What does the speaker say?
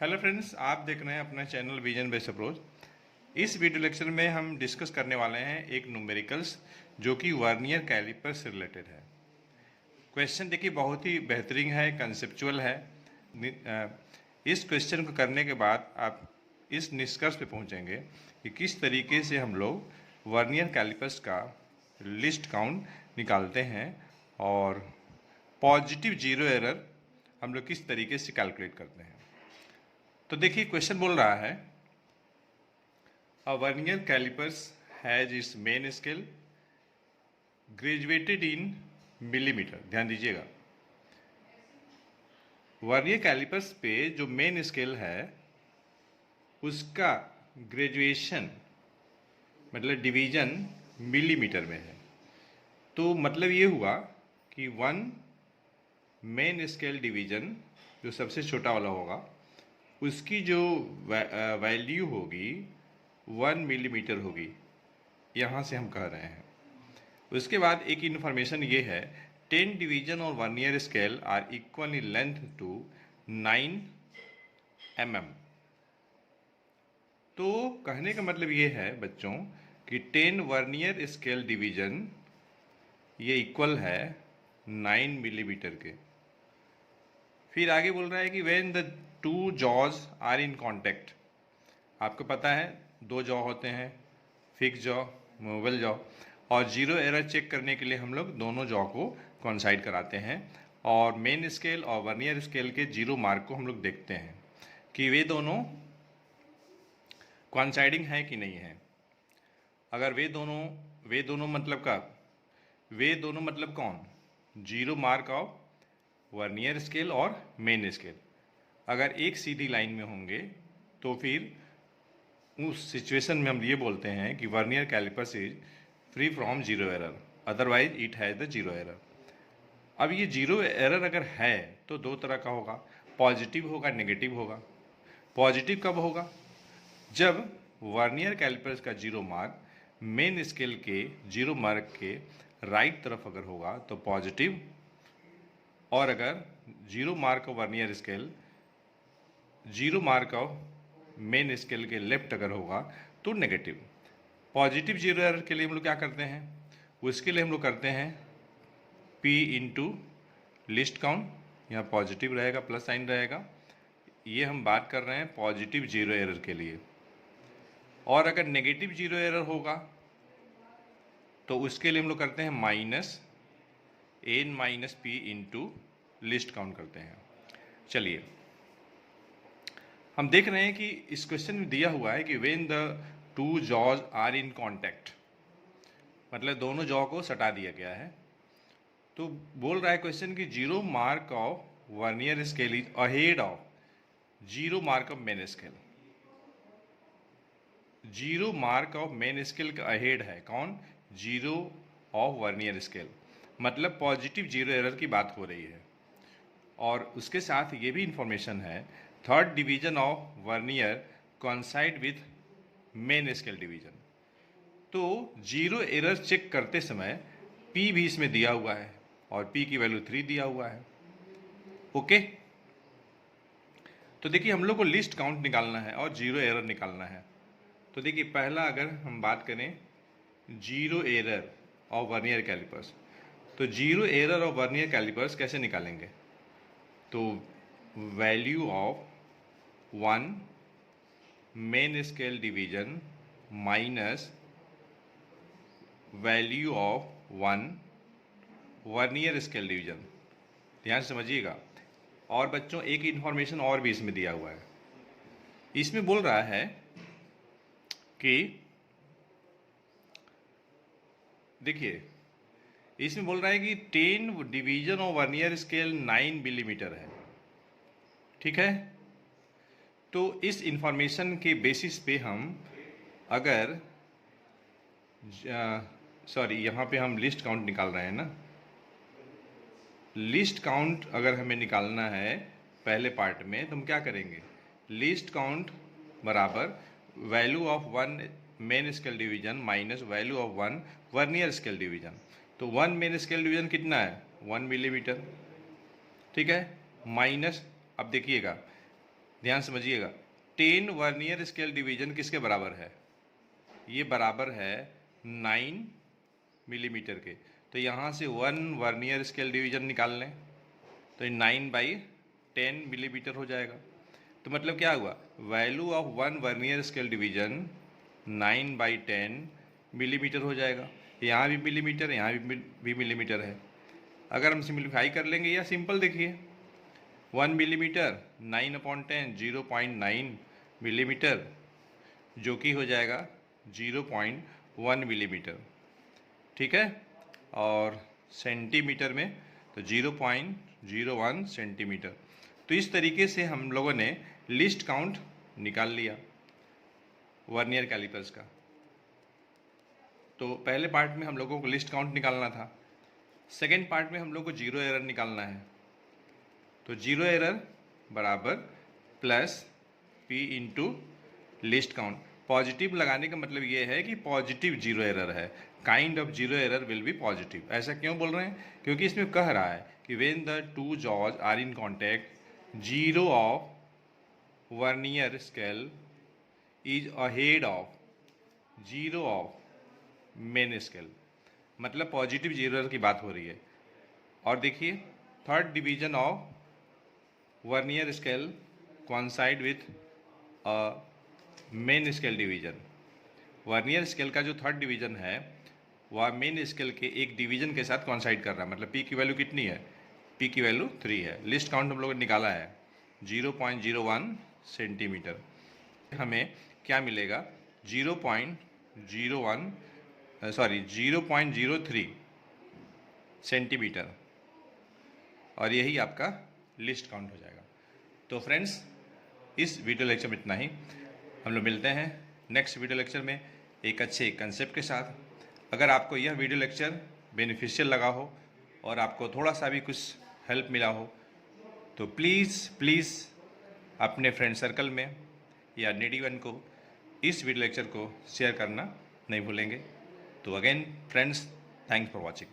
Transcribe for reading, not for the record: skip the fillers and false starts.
Hello friends, आप देख रहे हैं अपना चैनल विजन बेस्ड अप्रोच। इस वीडियो लेक्चर में हम डिस्कस करने वाले हैं एक न्यूमेरिकल्स जो कि वर्नियर कैलिपर से रिलेटेड है। क्वेश्चन देखिए बहुत ही बेहतरीन है, कंसेप्चुअल है। इस क्वेश्चन को करने के बाद आप इस निष्कर्ष पे पहुंचेंगे कि किस तरीके से हम लोग वर्नियर कैलिपर्स का लिस्ट काउंट निकालते हैं और पॉजिटिव जीरो एरर हम लोग किस तरीके से कैलकुलेट करते हैं। तो देखिए क्वेश्चन बोल रहा है a vernier calipers has its main scale graduated in millimetre. ध्यान दीजिएगा, वर्नियर कैलिपर्स पे जो मेन स्केल है उसका ग्रेजुएशन मतलब डिवीजन मिलीमीटर में है। तो मतलब ये हुआ कि वन मेन स्केल डिवीजन जो सबसे छोटा वाला होगा उसकी जो वैल्यू होगी 1 मिलीमीटर होगी, यहाँ से हम कह रहे हैं। उसके बाद एक इन्फॉर्मेशन ये है 10 डिवीजन और vernier scale are equal in length to 9 mm। तो कहने का मतलब ये है बच्चों कि 10 वर्नियर स्केल डिवीजन ये इक्वल है 9 मिलीमीटर के। फिर आगे बोल रहा है कि when the two jaws are in contact. आपको पता है दो जॉ होते हैं, फिक्स जॉ, मूवेबल जॉ, और जीरो एरर चेक करने के लिए हम लोग दोनों जॉ को कॉन्साइड कराते हैं और मेन स्केल और वर्नियर स्केल के जीरो मार्क को हम लोग देखते हैं कि वे दोनों कॉन्साइडिंग है कि नहीं है। अगर वे दोनों मतलब का वे दोनों मतलब कौन, zero mark of vernier scale और मेन स्केल अगर एक सीधी लाइन में होंगे तो फिर उस सिचुएशन में हम ये बोलते हैं कि vernier callipers is free from zero error, otherwise it has the zero error. अब ये जीरो एरर अगर है तो दो तरह का होगा, पॉजिटिव होगा, नेगेटिव होगा। पॉजिटिव कब होगा? जब वर्नियर कैलिपर्स का जीरो मार्क मेन स्केल के जीरो मार्क के राइट तरफ अगर होगा तो पॉजिटिव, और अगर zero mark of vernier scale zero mark of main scale के लेफ्ट अगर होगा तो नेगेटिव। पॉजिटिव जीरो एरर के लिए हम लोग क्या करते हैं, उसके लिए हम लोग करते हैं P इंटू लिस्ट काउंट, यहाँ पॉजिटिव रहेगा, प्लस साइन रहेगा। ये हम बात कर रहे हैं पॉजिटिव जीरो एरर के लिए। और अगर नेगेटिव जीरो एरर होगा तो उसके लिए हम लोग करते हैं -N-P इंटू लिस्ट काउंट करते हैं। चलिए हम देख रहे हैं कि इस क्वेश्चन में दिया हुआ है कि when the two jaws are in contact, मतलब दोनों जॉ को सटा दिया गया है। तो बोल रहा है क्वेश्चन कि zero mark of vernier scale is ahead of zero mark of main scale. Zero mark of main scale का अहेड है कौन, जीरो ऑफ वर्नियर स्केल, मतलब पॉजिटिव जीरो एरर की बात हो रही है। और उसके साथ ये भी इंफॉर्मेशन है third division of vernier कॉन्साइड with main scale division. तो जीरो एरर चेक करते समय P भी इसमें दिया हुआ है और P की वैल्यू 3 दिया हुआ है। ओके, तो देखिए हम लोग को लिस्ट काउंट निकालना है और जीरो एरर निकालना है। तो देखिए पहला अगर हम बात करें zero error of vernier calipers, तो zero error of vernier calipers कैसे निकालेंगे, तो value of 1 main scale division minus value of 1 vernier scale division. ध्यान से समझिएगा। और बच्चों एक इन्फॉर्मेशन और भी इसमें दिया हुआ है, इसमें बोल रहा है कि देखिए इसमें बोल रहा है कि 10 division of vernier scale 9 millimetre है, ठीक है। तो इस इंफॉर्मेशन के बेसिस पे हम अगर यहाँ पे हम लिस्ट काउंट निकाल रहे हैं ना, लिस्ट काउंट अगर हमें निकालना है पहले पार्ट में तो हम क्या करेंगे, लिस्ट काउंट बराबर value of 1 main scale division minus value of 1 vernier scale division. तो 1 मेन स्केल डिवीजन कितना है, 1 मिलीमीटर, ठीक है, माइनस, अब देखिएगा ध्यान समझिएगा, 10 वर्नियर स्केल डिवीजन किसके बराबर है? ये बराबर है 9 मिलीमीटर के। तो यहाँ से 1 वर्नियर स्केल डिवीजन निकाल लें तो ये 9/10 मिलीमीटर हो जाएगा। तो मतलब क्या हुआ, value of 1 vernier scale division 9/10 millimetre हो जाएगा। यहाँ भी मिलीमीटर, यहाँ भी मिलीमीटर है। अगर हम सिंप्लीफाई कर लेंगे या सिंपल देखिए, 1 मिलीमीटर 9/10 0.9 मिलीमीटर, जो कि हो जाएगा 0.1 मिलीमीटर, ठीक है। और सेंटीमीटर में तो 0.01 सेंटीमीटर। तो इस तरीके से हम लोगों ने लिस्ट काउंट निकाल लिया वर्नियर कैलिपर्स का। तो पहले पार्ट में हम लोगों को लिस्ट काउंट निकालना था, सेकेंड पार्ट में हम लोग को जीरो एरर निकालना है। तो जीरो एरर बराबर plus P into list count. Positive लगाने का मतलब ये है कि पॉजिटिव जीरो एरर है, kind of zero error will be positive. ऐसा क्यों बोल रहे हैं? क्योंकि इसमें कह रहा है कि when the two jaws are in contact, zero of vernier scale is ahead of zero of main scale, मतलब पॉजिटिव जीरो एरर की बात हो रही है। और देखिए, third division of vernier scale coincide with main scale division. Vernier scale का जो थर्ड डिवीजन है वह मेन स्केल के एक डिवीजन के साथ कॉन्साइड कर रहा है। मतलब P की वैल्यू कितनी है? P की वैल्यू 3 है। लिस्ट काउंट हम लोगों ने निकाला है 0.01 सेंटीमीटर। हमें क्या मिलेगा? 0.03 सेंटीमीटर, और यही आपका लिस्ट काउंट हो जाएगा। तो फ्रेंड्स, इस वीडियो लेक्चर में इतना ही। हम लोग मिलते हैं नेक्स्ट वीडियो लेक्चर में एक अच्छे कंसेप्ट के साथ। अगर आपको यह वीडियो लेक्चर बेनिफिशियल लगा हो और आपको थोड़ा सा भी कुछ हेल्प मिला हो तो प्लीज़ अपने फ्रेंड सर्कल में या नेडीवन को इस वीडियो लेक्चर को शेयर करना नहीं भूलेंगे। तो again friends, thanks for watching.